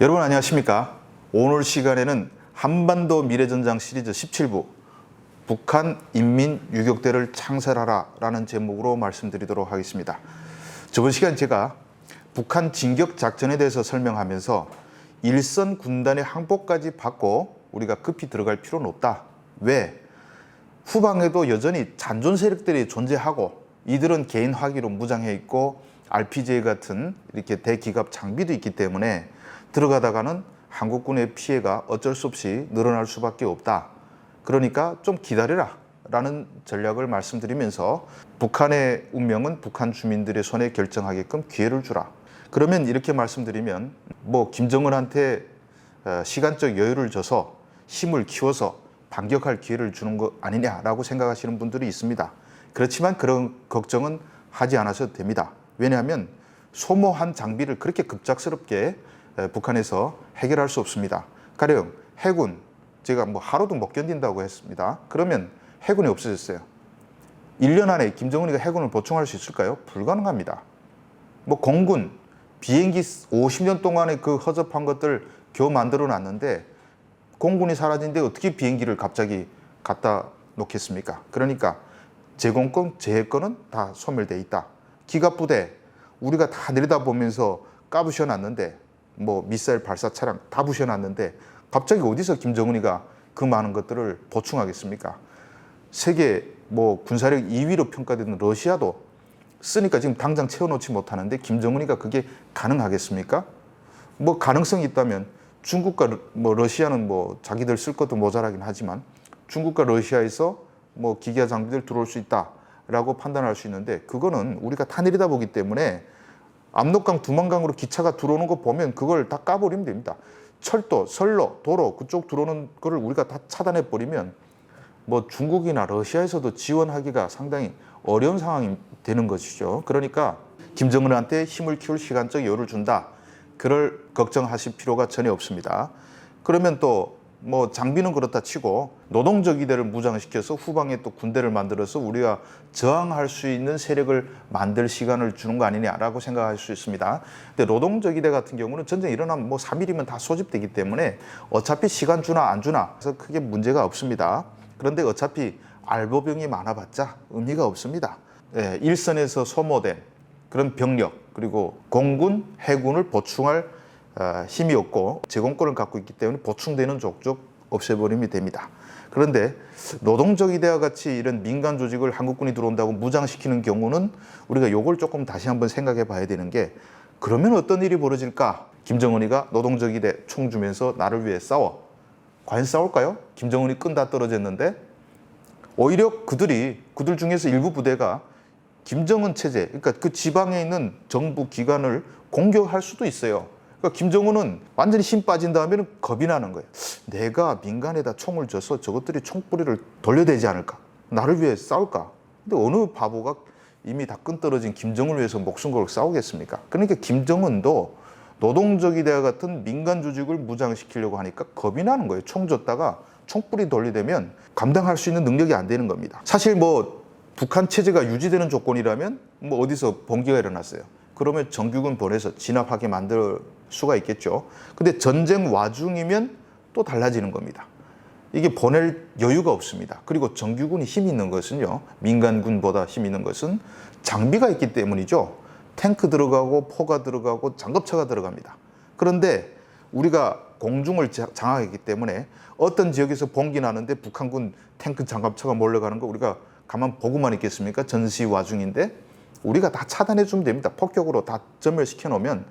여러분 안녕하십니까? 오늘 시간에는 한반도 미래전장 시리즈 17부 북한 인민 유격대를 창설하라 라는 제목으로 말씀드리도록 하겠습니다. 저번 시간 제가 북한 진격 작전에 대해서 설명하면서 일선 군단의 항복까지 받고 우리가 급히 들어갈 필요는 없다. 왜? 후방에도 여전히 잔존 세력들이 존재하고 이들은 개인 화기로 무장해 있고 RPG 같은 이렇게 대기갑 장비도 있기 때문에 들어가다가는 한국군의 피해가 어쩔 수 없이 늘어날 수밖에 없다. 그러니까 좀 기다려라 라는 전략을 말씀드리면서 북한의 운명은 북한 주민들의 손에 결정하게끔 기회를 주라. 그러면 이렇게 말씀드리면 김정은한테 시간적 여유를 줘서 힘을 키워서 반격할 기회를 주는 것 아니냐라고 생각하시는 분들이 있습니다. 그렇지만 그런 걱정은 하지 않으셔도 됩니다. 왜냐하면 소모한 장비를 그렇게 급작스럽게 북한에서 해결할 수 없습니다. 가령 해군, 제가 하루도 못 견딘다고 했습니다. 그러면 해군이 없어졌어요. 1년 안에 김정은이가 해군을 보충할 수 있을까요? 불가능합니다. 공군, 비행기 50년 동안의 그 허접한 것들 겨우 만들어 놨는데 공군이 사라진데 어떻게 비행기를 갑자기 갖다 놓겠습니까? 그러니까 제공권, 제해권은 다 소멸돼 있다. 기갑부대, 우리가 다 내려다보면서 까부셔 놨는데 미사일 발사 차량 다 부셔놨는데 갑자기 어디서 김정은이가 그 많은 것들을 보충하겠습니까? 세계 군사력 2위로 평가되는 러시아도 쓰니까 지금 당장 채워놓지 못하는데 김정은이가 그게 가능하겠습니까? 가능성이 있다면 중국과 러시아는 자기들 쓸 것도 모자라긴 하지만 중국과 러시아에서 기계화 장비들 들어올 수 있다라고 판단할 수 있는데 그거는 우리가 다 내려다보기 때문에 압록강, 두만강으로 기차가 들어오는 거 보면 그걸 다 까버리면 됩니다. 철도, 선로, 도로 그쪽 들어오는 거를 우리가 다 차단해 버리면 중국이나 러시아에서도 지원하기가 상당히 어려운 상황이 되는 것이죠. 그러니까 김정은한테 힘을 키울 시간적 여유를 준다. 그럴 걱정하실 필요가 전혀 없습니다. 그러면 또 장비는 그렇다 치고 노동적 이대를 무장시켜서 후방에 또 군대를 만들어서 우리가 저항할 수 있는 세력을 만들 시간을 주는 거 아니냐라고 생각할 수 있습니다. 근데 노동적 이대 같은 경우는 전쟁이 일어나면 3일이면 다 소집되기 때문에 어차피 시간 주나 안 주나 그래서 크게 문제가 없습니다. 그런데 어차피 알보병이 많아봤자 의미가 없습니다. 일선에서 소모된 그런 병력 그리고 공군, 해군을 보충할 힘이 없고 제공권을 갖고 있기 때문에 보충되는 족족 없애버림이 됩니다. 그런데 노동적 이대와 같이 이런 민간 조직을 한국군이 들어온다고 무장시키는 경우는 우리가 요걸 조금 다시 한번 생각해 봐야 되는 게 그러면 어떤 일이 벌어질까? 김정은이가 노동적 이대 총 주면서 나를 위해 싸워. 과연 싸울까요? 김정은이 끈 다 떨어졌는데 오히려 그들 중에서 일부 부대가 김정은 체제, 그러니까 그 지방에 있는 정부 기관을 공격할 수도 있어요. 그러니까 김정은은 완전히 힘 빠진 다음에는 겁이 나는 거예요. 내가 민간에다 총을 줘서 저것들이 총뿌리를 돌려대지 않을까? 나를 위해 싸울까? 근데 어느 바보가 이미 다 끈 떨어진 김정은을 위해서 목숨 걸고 싸우겠습니까? 그러니까 김정은도 노동적 이대와 같은 민간 조직을 무장시키려고 하니까 겁이 나는 거예요. 총 줬다가 총뿌리 돌리되면 감당할 수 있는 능력이 안 되는 겁니다. 사실 북한 체제가 유지되는 조건이라면 어디서 봉기가 일어났어요. 그러면 정규군 보내서 진압하게 만들 수가 있겠죠. 근데 전쟁 와중이면 또 달라지는 겁니다. 이게 보낼 여유가 없습니다. 그리고 정규군이 힘이 있는 것은요, 민간군보다 힘이 있는 것은 장비가 있기 때문이죠. 탱크 들어가고 포가 들어가고 장갑차가 들어갑니다. 그런데 우리가 공중을 장악했기 때문에 어떤 지역에서 봉기 나는데 북한군 탱크 장갑차가 몰려가는 거 우리가 가만 보고만 있겠습니까? 전시 와중인데 우리가 다 차단해 주면 됩니다. 폭격으로 다 전멸시켜 놓으면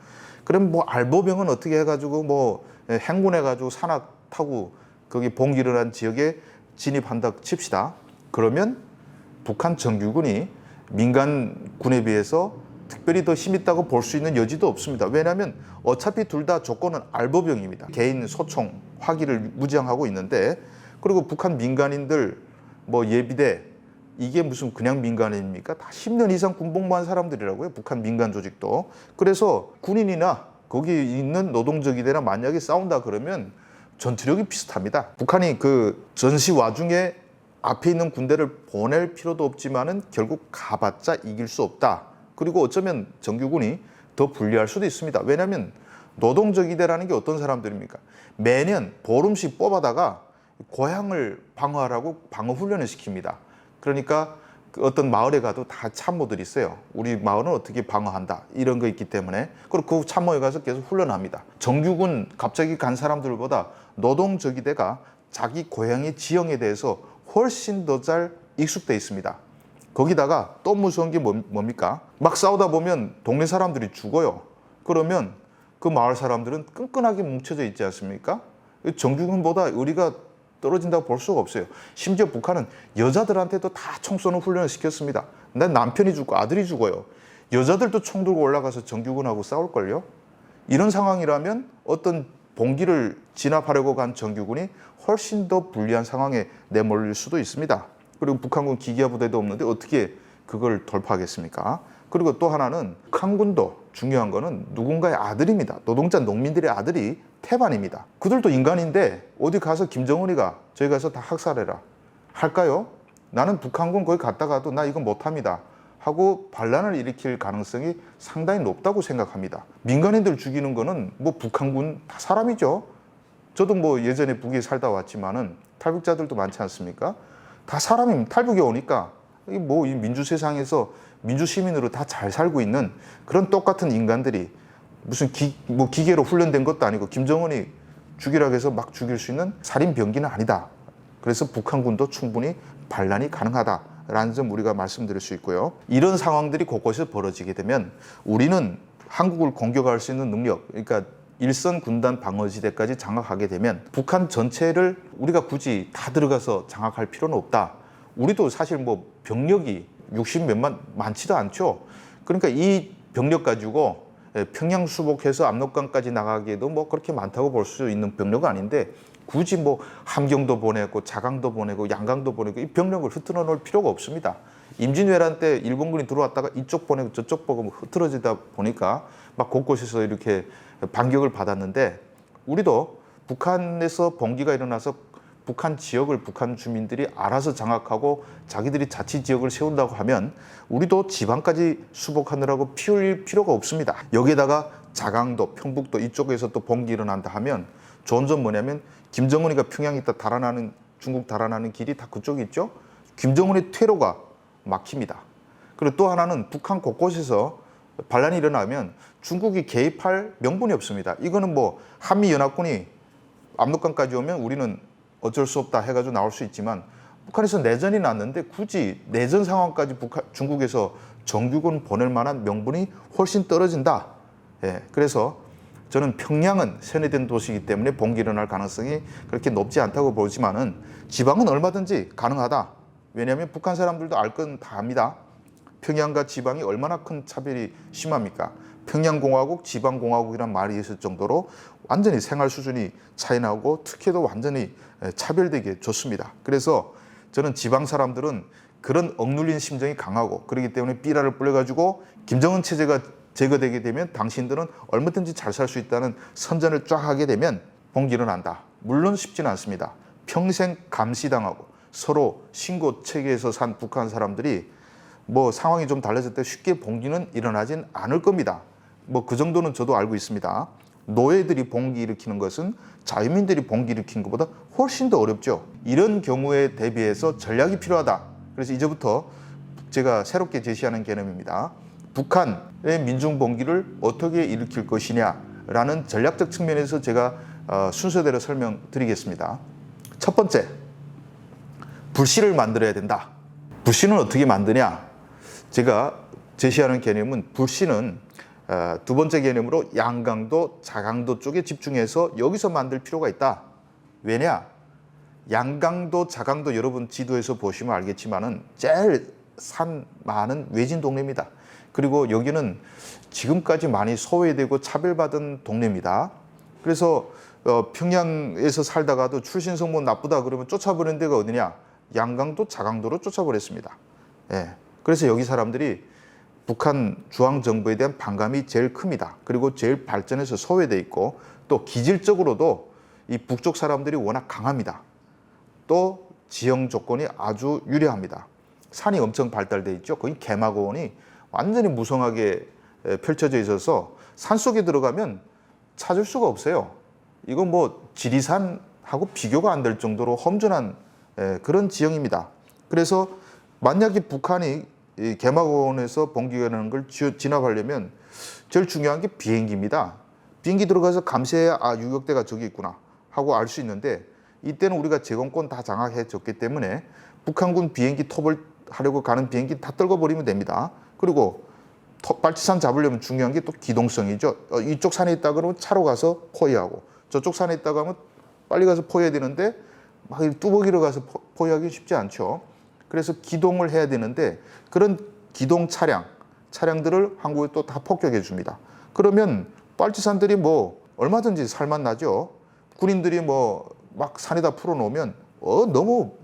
그럼 알보병은 어떻게 해가지고 행군해가지고 산악 타고 거기 봉기 일어난 지역에 진입한다 칩시다. 그러면 북한 정규군이 민간군에 비해서 특별히 더 힘 있다고 볼 수 있는 여지도 없습니다. 왜냐하면 어차피 둘 다 조건은 알보병입니다. 개인 소총, 화기를 무장하고 있는데 그리고 북한 민간인들 예비대 이게 무슨 그냥 민간인입니까? 다 10년 이상 군복무한 사람들이라고요. 북한 민간 조직도. 그래서 군인이나 거기 있는 노동적 이대나 만약에 싸운다 그러면 전투력이 비슷합니다. 북한이 그 전시 와중에 앞에 있는 군대를 보낼 필요도 없지만은 결국 가봤자 이길 수 없다. 그리고 어쩌면 정규군이 더 불리할 수도 있습니다. 왜냐하면 노동적이대라는 게 어떤 사람들입니까? 매년 보름씩 뽑아다가 고향을 방어하라고 방어 훈련을 시킵니다. 그러니까 그 어떤 마을에 가도 다 참모들이 있어요. 우리 마을은 어떻게 방어한다 이런 거 있기 때문에. 그리고 그 참모에 가서 계속 훈련합니다. 정규군 갑자기 간 사람들보다 노동적이대가 자기 고향의 지형에 대해서 훨씬 더 잘 익숙돼 있습니다. 거기다가 또 무서운 게 뭡니까? 막 싸우다 보면 동네 사람들이 죽어요. 그러면 그 마을 사람들은 끈끈하게 뭉쳐져 있지 않습니까? 정규군보다 의리가 떨어진다고 볼 수가 없어요. 심지어 북한은 여자들한테도 다 총 쏘는 훈련을 시켰습니다. 난 남편이 죽고 아들이 죽어요. 여자들도 총 들고 올라가서 정규군하고 싸울걸요? 이런 상황이라면 어떤 봉기를 진압하려고 간 정규군이 훨씬 더 불리한 상황에 내몰릴 수도 있습니다. 그리고 북한군 기계화 부대도 없는데 어떻게 그걸 돌파하겠습니까? 그리고 또 하나는 북한군도 중요한 거는 누군가의 아들입니다. 노동자 농민들의 아들이 태반입니다. 그들도 인간인데 어디 가서 김정은이가 저기 가서 다 학살해라 할까요? 나는 북한군 거기 갔다가도 나 이거 못합니다 하고 반란을 일으킬 가능성이 상당히 높다고 생각합니다. 민간인들 죽이는 거는 뭐 북한군 다 사람이죠. 저도 뭐 예전에 북에 살다 왔지만은 탈북자들도 많지 않습니까? 다 사람입니다. 탈북에 오니까 뭐 이 민주 세상에서 민주 시민으로 다 잘 살고 있는 그런 똑같은 인간들이 무슨 기계로 훈련된 것도 아니고 김정은이 죽이라고 해서 막 죽일 수 있는 살인 병기는 아니다. 그래서 북한군도 충분히 반란이 가능하다라는 점 우리가 말씀드릴 수 있고요. 이런 상황들이 곳곳에서 벌어지게 되면 우리는 한국을 공격할 수 있는 능력, 그러니까 일선 군단 방어지대까지 장악하게 되면 북한 전체를 우리가 굳이 다 들어가서 장악할 필요는 없다. 우리도 사실 뭐 병력이 60몇만 많지도 않죠. 그러니까 이 병력 가지고 평양 수복해서 압록강까지 나가기에도 뭐 그렇게 많다고 볼 수 있는 병력은 아닌데 굳이 뭐 함경도 보내고 자강도 보내고 양강도 보내고 이 병력을 흐트러 놓을 필요가 없습니다. 임진왜란 때 일본군이 들어왔다가 이쪽 보내고 저쪽 보고 흐트러지다 보니까 막 곳곳에서 이렇게 반격을 받았는데 우리도 북한에서 봉기가 일어나서 북한 지역을 북한 주민들이 알아서 장악하고 자기들이 자치 지역을 세운다고 하면 우리도 지방까지 수복하느라고 피 흘릴 필요가 없습니다. 여기에다가 자강도, 평북도 이쪽에서 또 봉기 일어난다 하면 좋은 점 뭐냐면 김정은이가 평양 있다 달아나는 중국 달아나는 길이 다 그쪽에 있죠. 김정은의 퇴로가 막힙니다. 그리고 또 하나는 북한 곳곳에서 반란이 일어나면 중국이 개입할 명분이 없습니다. 이거는 뭐 한미연합군이 압록강까지 오면 우리는 어쩔 수 없다 해가지고 나올 수 있지만 북한에서 내전이 났는데 굳이 내전 상황까지 중국에서 정규군 보낼 만한 명분이 훨씬 떨어진다. 예, 그래서 저는 평양은 세뇌된 도시이기 때문에 봉기 일어날 가능성이 그렇게 높지 않다고 보지만은 지방은 얼마든지 가능하다. 왜냐하면 북한 사람들도 알 건 다 압니다. 평양과 지방이 얼마나 큰 차별이 심합니까? 평양공화국, 지방공화국이란 말이 있을 정도로 완전히 생활 수준이 차이 나고 특혜도 완전히 차별되게 좋습니다. 그래서 저는 지방 사람들은 그런 억눌린 심정이 강하고 그렇기 때문에 삐라를 뿌려가지고 김정은 체제가 제거되게 되면 당신들은 얼마든지 잘 살 수 있다는 선전을 쫙 하게 되면 봉기 일어난다. 물론 쉽지는 않습니다. 평생 감시당하고 서로 신고 체계에서 산 북한 사람들이 뭐 상황이 좀 달라질 때 쉽게 봉기는 일어나진 않을 겁니다. 뭐 그 정도는 저도 알고 있습니다. 노예들이 봉기 일으키는 것은 자유민들이 봉기 일으키는 것보다 훨씬 더 어렵죠. 이런 경우에 대비해서 전략이 필요하다. 그래서 이제부터 제가 새롭게 제시하는 개념입니다. 북한의 민중 봉기를 어떻게 일으킬 것이냐라는 전략적 측면에서 제가 순서대로 설명드리겠습니다. 첫 번째, 불씨를 만들어야 된다. 불씨는 어떻게 만드냐? 제가 제시하는 개념은 불씨는 두 번째 개념으로 양강도, 자강도 쪽에 집중해서 여기서 만들 필요가 있다. 왜냐? 양강도, 자강도 여러분 지도에서 보시면 알겠지만은 제일 산 많은 외진 동네입니다. 그리고 여기는 지금까지 많이 소외되고 차별받은 동네입니다. 그래서 평양에서 살다가도 출신 성분 나쁘다 그러면 쫓아버리는 데가 어디냐? 양강도, 자강도로 쫓아버렸습니다. 예. 그래서 여기 사람들이 북한 중앙정부에 대한 반감이 제일 큽니다. 그리고 제일 발전해서 소외돼 있고 또 기질적으로도 이 북쪽 사람들이 워낙 강합니다. 또 지형 조건이 아주 유리합니다. 산이 엄청 발달돼 있죠. 거기 개마고원이 완전히 무성하게 펼쳐져 있어서 산속에 들어가면 찾을 수가 없어요. 이거 뭐 지리산하고 비교가 안 될 정도로 험준한 그런 지형입니다. 그래서 만약에 북한이 이 개마고원에서 봉기라는 걸 진압하려면 제일 중요한 게 비행기입니다. 비행기 들어가서 감시해야 유격대가 저기 있구나 하고 알 수 있는데, 이때는 우리가 제공권 다 장악해줬기 때문에 북한군 비행기 톱을 하려고 가는 비행기 다 떨궈버리면 됩니다. 그리고 빨치산 잡으려면 중요한 게 또 기동성이죠. 이쪽 산에 있다 그러면 차로 가서 포위하고, 저쪽 산에 있다고 하면 빨리 가서 포위해야 되는데 막 뚜벅이로 가서 포위하기 쉽지 않죠. 그래서 기동을 해야 되는데, 그런 기동 차량들을 한국에 또 다 폭격해 줍니다. 그러면 빨치산들이 뭐 얼마든지 살만 나죠. 군인들이 뭐 막 산에다 풀어놓으면 너무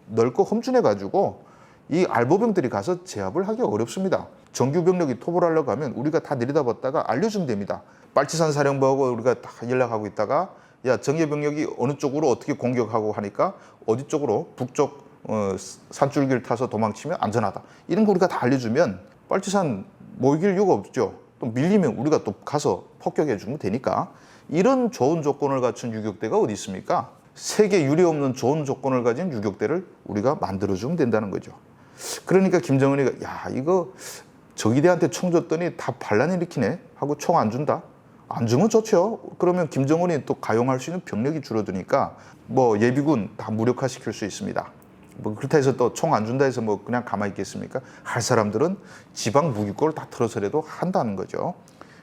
넓고 험준해 가지고 이 알보병들이 가서 제압을 하기 어렵습니다. 정규 병력이 토벌하려고 하면 우리가 다 내려다봤다가 알려주면 됩니다. 빨치산 사령부하고 우리가 다 연락하고 있다가, 야, 정예 병력이 어느 쪽으로 어떻게 공격하고 하니까 어디 쪽으로 북쪽 산줄기를 타서 도망치면 안전하다. 이런 거 우리가 다 알려주면 빨치산 못 이길 이유가 없죠. 또 밀리면 우리가 또 가서 폭격해 주면 되니까. 이런 좋은 조건을 갖춘 유격대가 어디 있습니까? 세계 유례 없는 좋은 조건을 가진 유격대를 우리가 만들어주면 된다는 거죠. 그러니까 김정은이가 야, 이거 적이대한테 총 줬더니 다 반란 일으키네 하고 총 안 준다? 안 주면 좋죠. 그러면 김정은이 또 가용할 수 있는 병력이 줄어드니까 뭐 예비군 다 무력화시킬 수 있습니다. 뭐 그렇다 해서 또 총 안 준다 해서 뭐 그냥 가만히 있겠습니까? 할 사람들은 지방 무기고를 다 틀어서라도 한다는 거죠.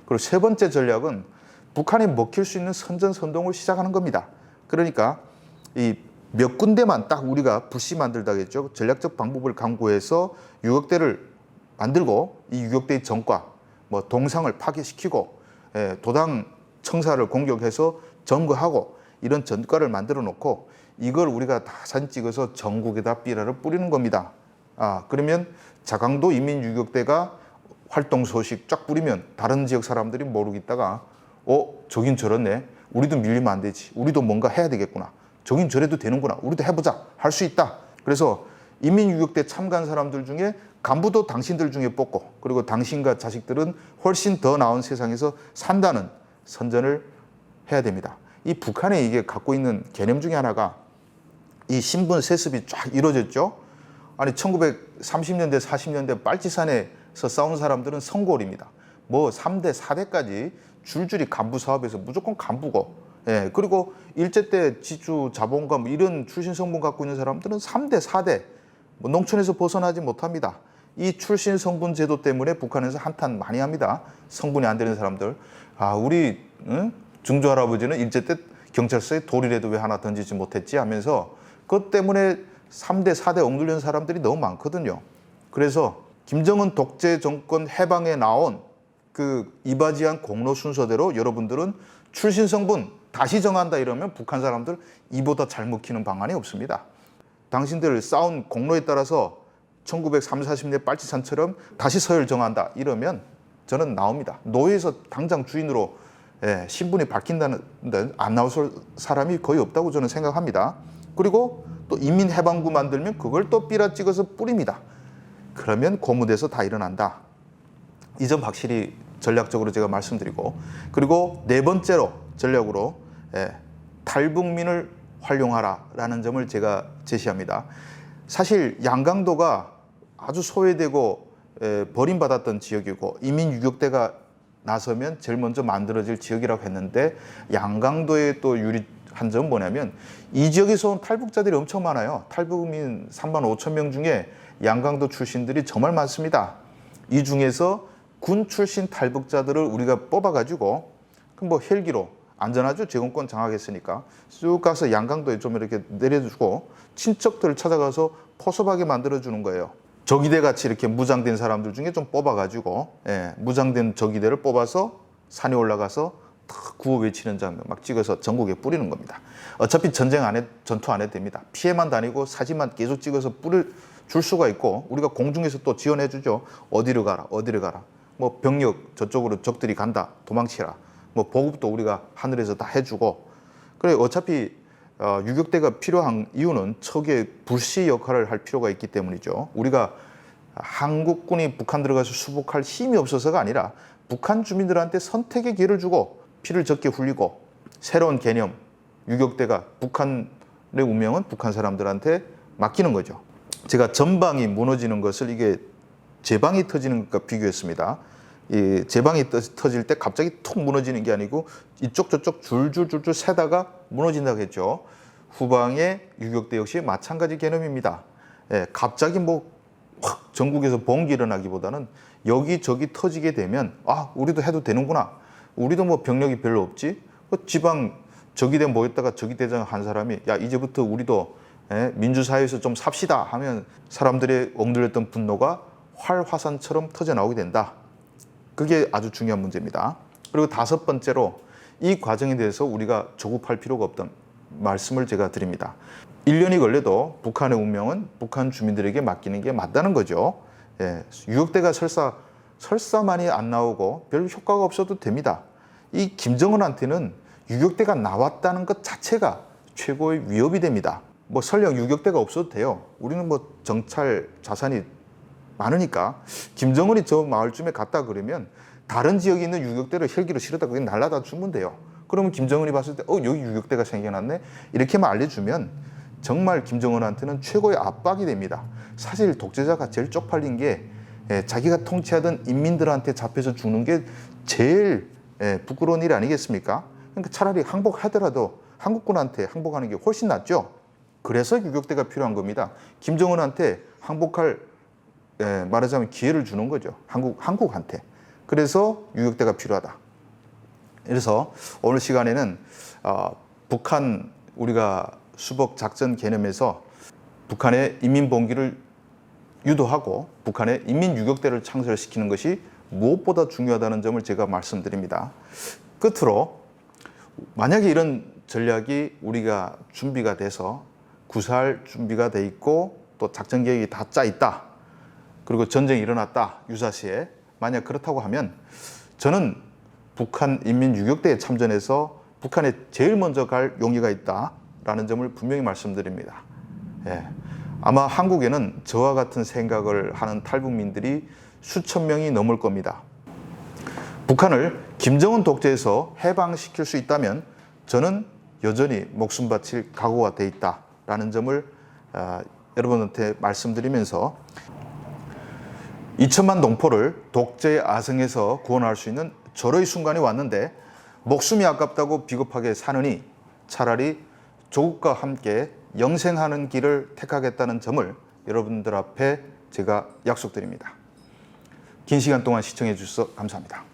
그리고 세 번째 전략은 북한이 먹힐 수 있는 선전선동을 시작하는 겁니다. 그러니까 이 몇 군데만 딱 우리가 불씨 만들다겠죠. 전략적 방법을 강구해서 유격대를 만들고, 이 유격대의 전과, 뭐 동상을 파괴시키고, 도당 청사를 공격해서 점거하고, 이런 전과를 만들어 놓고 이걸 우리가 다 사진 찍어서 전국에다 삐라를 뿌리는 겁니다. 그러면 자강도 인민유격대가 활동 소식 쫙 뿌리면 다른 지역 사람들이 모르겠다가 저긴 저렇네. 우리도 밀리면 안 되지. 우리도 뭔가 해야 되겠구나. 저긴 저래도 되는구나. 우리도 해보자. 할 수 있다. 그래서 인민유격대 참가한 사람들 중에 간부도 당신들 중에 뽑고, 그리고 당신과 자식들은 훨씬 더 나은 세상에서 산다는 선전을 해야 됩니다. 이 북한에 이게 갖고 있는 개념 중에 하나가 이 신분 세습이 쫙 이루어졌죠. 아니 1930년대 40년대 빨치산에서 싸운 사람들은 성골입니다. 뭐 3대 4대까지 줄줄이 간부 사업에서 무조건 간부고, 그리고 일제 때 지주 자본가 뭐 이런 출신 성분 갖고 있는 사람들은 3대 4대 뭐 농촌에서 벗어나지 못합니다. 이 출신 성분 제도 때문에 북한에서 한탄 많이 합니다. 성분이 안 되는 사람들. 우리 중조 할아버지는 일제 때 경찰서에 돌이라도 왜 하나 던지지 못했지 하면서 그것 때문에 3대 4대 억눌린 사람들이 너무 많거든요. 그래서 김정은 독재 정권 해방에 나온 그 이바지한 공로 순서대로 여러분들은 출신 성분 다시 정한다 이러면 북한 사람들 이보다 잘 먹히는 방안이 없습니다. 당신들 싸운 공로에 따라서 1930, 40년대 빨치산처럼 다시 서열 정한다 이러면 저는 나옵니다. 노예에서 당장 주인으로 신분이 바뀐다는 데 안 나올 사람이 거의 없다고 저는 생각합니다. 그리고 또 인민해방구 만들면 그걸 또 삐라 찍어서 뿌립니다. 그러면 고무돼서 다 일어난다. 이 점 확실히 전략적으로 제가 말씀드리고, 그리고 네 번째로 전략으로 탈북민을 활용하라라는 점을 제가 제시합니다. 사실 양강도가 아주 소외되고 버림받았던 지역이고 이민 유격대가 나서면 제일 먼저 만들어질 지역이라고 했는데, 양강도의 또 유리한 점은 뭐냐면 이 지역에서 온 탈북자들이 엄청 많아요. 탈북민 3만 5천 명 중에 양강도 출신들이 정말 많습니다. 이 중에서 군 출신 탈북자들을 우리가 뽑아가지고 뭐 헬기로 안전하죠. 제공권 장악했으니까 쭉 가서 양강도에 좀 이렇게 내려주고 친척들을 찾아가서 포섭하게 만들어주는 거예요. 적이대 같이 이렇게 무장된 사람들 중에 좀 뽑아가지고 무장된 적이대를 뽑아서 산에 올라가서 구호 외치는 장면 막 찍어서 전국에 뿌리는 겁니다. 어차피 전쟁 안 해, 전투 안 해도 됩니다. 피해만 다니고 사진만 계속 찍어서 줄 수가 있고, 우리가 공중에서 또 지원해 주죠. 어디로 가라, 어디로 가라. 뭐 병력 저쪽으로 적들이 간다, 도망치라. 뭐 보급도 우리가 하늘에서 다 해주고. 그래 어차피 유격대가 필요한 이유는 척의 불시 역할을 할 필요가 있기 때문이죠. 우리가 한국군이 북한 들어가서 수복할 힘이 없어서가 아니라 북한 주민들한테 선택의 기회를 주고 피를 적게 흘리고 새로운 개념, 유격대가 북한의 운명은 북한 사람들한테 맡기는 거죠. 제가 전방이 무너지는 것을 이게 제방이 터지는 것과 비교했습니다. 이 제방이 터질 때 갑자기 툭 무너지는 게 아니고 이쪽 저쪽 줄줄줄줄 새다가 무너진다고 했죠. 후방의 유격대 역시 마찬가지 개념입니다. 예, 갑자기 뭐 확 전국에서 봉기 일어나기보다는 여기저기 터지게 되면 아 우리도 해도 되는구나. 우리도 뭐 병력이 별로 없지. 지방 적이 대 모였다가 적이 대장 한 사람이 야 이제부터 우리도 민주사회에서 좀 삽시다 하면 사람들의 억눌렸던 분노가 활화산처럼 터져 나오게 된다. 그게 아주 중요한 문제입니다. 그리고 다섯 번째로 이 과정에 대해서 우리가 조급할 필요가 없던 말씀을 제가 드립니다. 1년이 걸려도 북한의 운명은 북한 주민들에게 맡기는 게 맞다는 거죠. 예, 유격대가 설사 많이 안 나오고 별 효과가 없어도 됩니다. 이 김정은한테는 유격대가 나왔다는 것 자체가 최고의 위협이 됩니다. 뭐 설령 유격대가 없어도 돼요. 우리는 뭐 정찰 자산이 많으니까 김정은이 저 마을쯤에 갔다 그러면 다른 지역에 있는 유격대를 헬기로 실어다 거기 날라다 주면 돼요. 그러면 김정은이 봤을 때 여기 유격대가 생겨났네 이렇게만 알려주면 정말 김정은한테는 최고의 압박이 됩니다. 사실 독재자가 제일 쪽팔린 게 자기가 통치하던 인민들한테 잡혀서 죽는 게 제일 부끄러운 일 아니겠습니까? 그러니까 차라리 항복하더라도 한국군한테 항복하는 게 훨씬 낫죠. 그래서 유격대가 필요한 겁니다. 김정은한테 항복할 말하자면 기회를 주는 거죠. 한국한테. 그래서 유격대가 필요하다. 그래서 오늘 시간에는 북한 우리가 수복 작전 개념에서 북한의 인민봉기를 유도하고 북한의 인민유격대를 창설시키는 것이 무엇보다 중요하다는 점을 제가 말씀드립니다. 끝으로 만약에 이런 전략이 우리가 준비가 돼서 구사할 준비가 돼 있고 또 작전 계획이 다 짜 있다. 그리고 전쟁이 일어났다. 유사시에. 만약 그렇다고 하면 저는 북한 인민유격대에 참전해서 북한에 제일 먼저 갈 용의가 있다라는 점을 분명히 말씀드립니다. 예. 아마 한국에는 저와 같은 생각을 하는 탈북민들이 수천 명이 넘을 겁니다. 북한을 김정은 독재에서 해방시킬 수 있다면 저는 여전히 목숨 바칠 각오가 돼 있다라는 점을 여러분한테 말씀드리면서 2천만 동포를 독재의 아성에서 구원할 수 있는 절호의 순간이 왔는데 목숨이 아깝다고 비겁하게 사느니 차라리 조국과 함께 영생하는 길을 택하겠다는 점을 여러분들 앞에 제가 약속드립니다. 긴 시간 동안 시청해 주셔서 감사합니다.